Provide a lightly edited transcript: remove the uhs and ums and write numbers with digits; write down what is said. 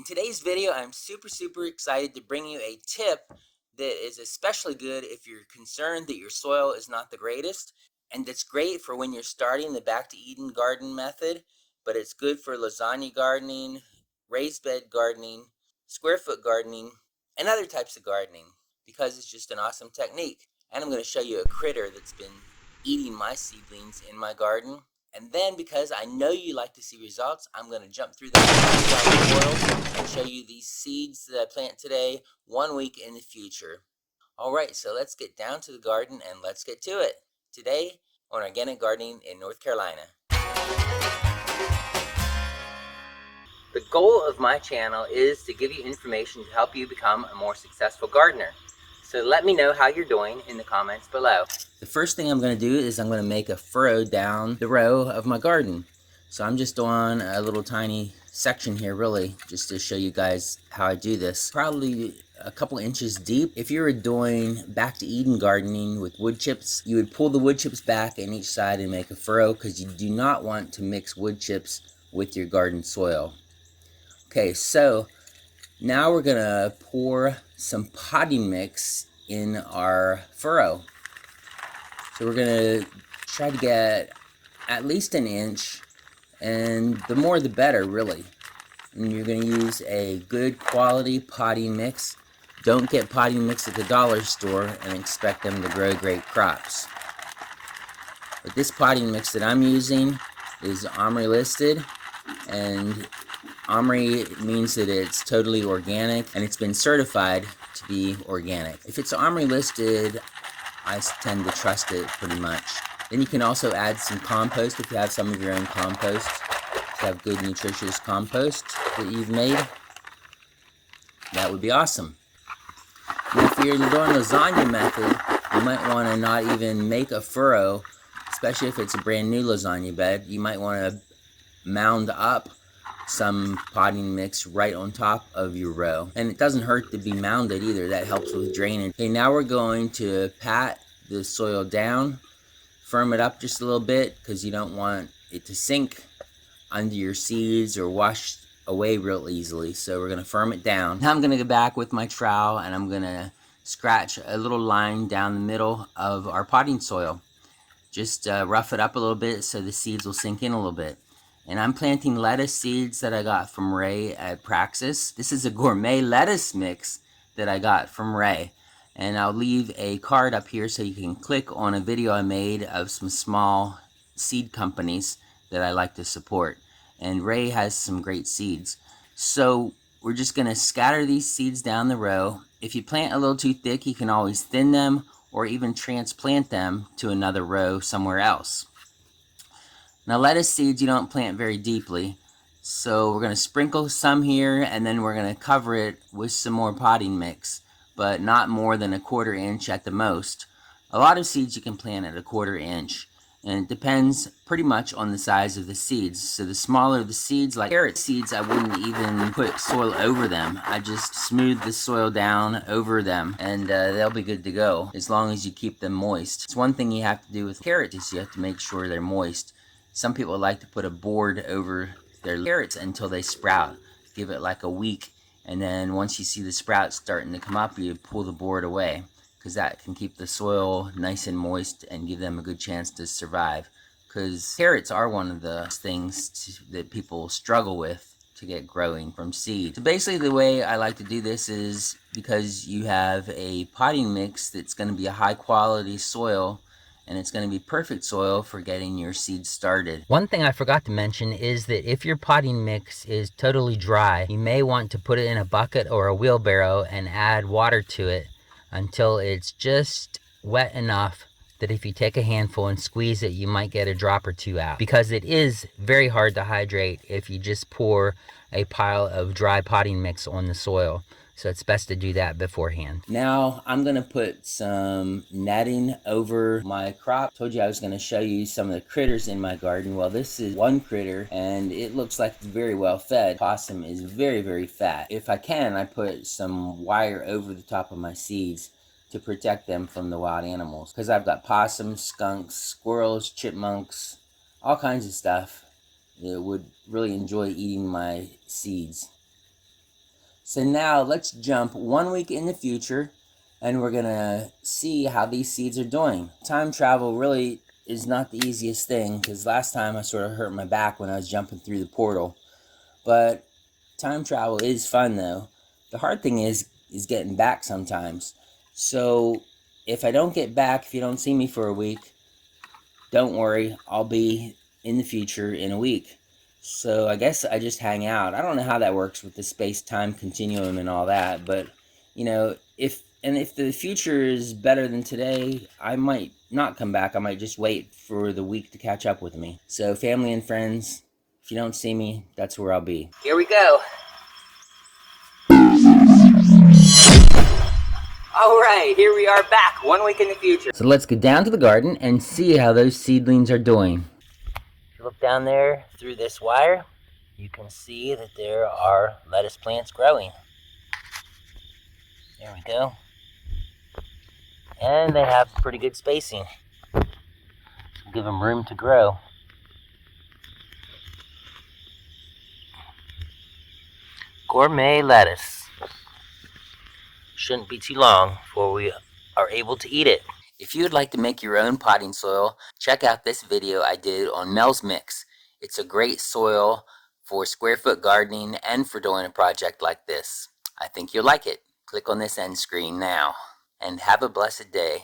today's video, I'm super excited to bring you a tip that is especially good if you're concerned that your soil is not the greatest. And that's great for when you're starting the Back to Eden garden method, but it's good for lasagna gardening, raised bed gardening, square foot gardening, and other types of gardening because it's just an awesome technique. And I'm going to show you a critter that's been eating my seedlings in my garden. And then, because I know you like to see results, I'm going to jump through the world and show you these seeds that I plant today 1 week in the future. Alright, so let's get down to the garden and let's get to it. Today on Organic Gardening in North Carolina. The goal of my channel is to give you information to help you become a more successful gardener. So let me know how you're doing in the comments below. The first thing I'm going to do is I'm going to make a furrow down the row of my garden. So I'm just doing a little tiny section here really, just to show you guys how I do this. Probably a couple inches deep. If you were doing Back to Eden gardening with wood chips, you would pull the wood chips back in each side and make a furrow because you do not want to mix wood chips with your garden soil. Okay, so now we're going to pour some potting mix in our furrow. So we're going to try to get at least an inch, and the more the better really. And you're going to use a good quality potting mix. Don't get potting mix at the dollar store and expect them to grow great crops. But this potting mix that I'm using is OMRI listed, and OMRI means that it's totally organic and it's been certified to be organic. If it's OMRI listed, I tend to trust it pretty much. Then you can also add some compost if you have some of your own compost. If you have good nutritious compost that you've made, that would be awesome. And if you're doing lasagna method, you might want to not even make a furrow, especially if it's a brand new lasagna bed. You might want to mound up some potting mix right on top of your row. And it doesn't hurt to be mounded either. That helps with drainage. Okay, now we're going to pat the soil down, firm it up just a little bit because you don't want it to sink under your seeds or wash away real easily. So we're going to firm it down. Now I'm going to go back with my trowel and I'm going to scratch a little line down the middle of our potting soil. Just rough it up a little bit so the seeds will sink in a little bit. And I'm planting lettuce seeds that I got from Ray at Praxis. This is a gourmet lettuce mix that I got from Ray. And I'll leave a card up here so you can click on a video I made of some small seed companies that I like to support. And Ray has some great seeds. So we're just going to scatter these seeds down the row. If you plant a little too thick, you can always thin them or even transplant them to another row somewhere else. Now lettuce seeds you don't plant very deeply, so we're going to sprinkle some here and then we're going to cover it with some more potting mix, but not more than 1/4 inch at the most. A lot of seeds you can plant at 1/4 inch, and it depends pretty much on the size of the seeds. So the smaller the seeds, like carrot seeds, I wouldn't even put soil over them. I just smooth the soil down over them and they'll be good to go as long as you keep them moist. It's one thing you have to do with carrots is you have to make sure they're moist. Some people like to put a board over their carrots until they sprout. Give it like a week, and then once you see the sprouts starting to come up, you pull the board away, because that can keep the soil nice and moist and give them a good chance to survive. Because carrots are one of the things that people struggle with to get growing from seed. So basically the way I like to do this is because you have a potting mix that's going to be a high quality soil, and it's going to be perfect soil for getting your seeds started. One thing I forgot to mention is that if your potting mix is totally dry, you may want to put it in a bucket or a wheelbarrow and add water to it until it's just wet enough that if you take a handful and squeeze it, you might get a drop or two out. Because it is very hard to hydrate if you just pour a pile of dry potting mix on the soil. So it's best to do that beforehand. Now I'm going to put some netting over my crop. Told you I was going to show you some of the critters in my garden. Well, this is one critter and it looks like it's very well fed. Possum is very fat. If I can, I put some wire over the top of my seeds to protect them from the wild animals. Because I've got possums, skunks, squirrels, chipmunks, all kinds of stuff that would really enjoy eating my seeds. So now let's jump 1 week in the future and we're gonna see how these seeds are doing. Time travel really is not the easiest thing because last time I sort of hurt my back when I was jumping through the portal. But time travel is fun though. The hard thing is getting back sometimes. So if I don't get back, if you don't see me for a week, don't worry, I'll be in the future in a week. So I guess I just hang out. I don't know how that works with the space-time continuum and all that, but you know, if the future is better than today, I might not come back. I might just wait for the week to catch up with me. So family and friends, if you don't see me, that's where I'll be. Here we go. All right, here we are back 1 week in the future. So let's go down to the garden and see how those seedlings are doing. If you look down there through this wire, you can see that there are lettuce plants growing. There we go. And they have pretty good spacing. Give them room to grow. Gourmet lettuce. Shouldn't be too long before we are able to eat it. If you would like to make your own potting soil, check out this video I did on Mel's Mix. It's a great soil for square foot gardening and for doing a project like this. I think you'll like it. Click on this end screen now and have a blessed day.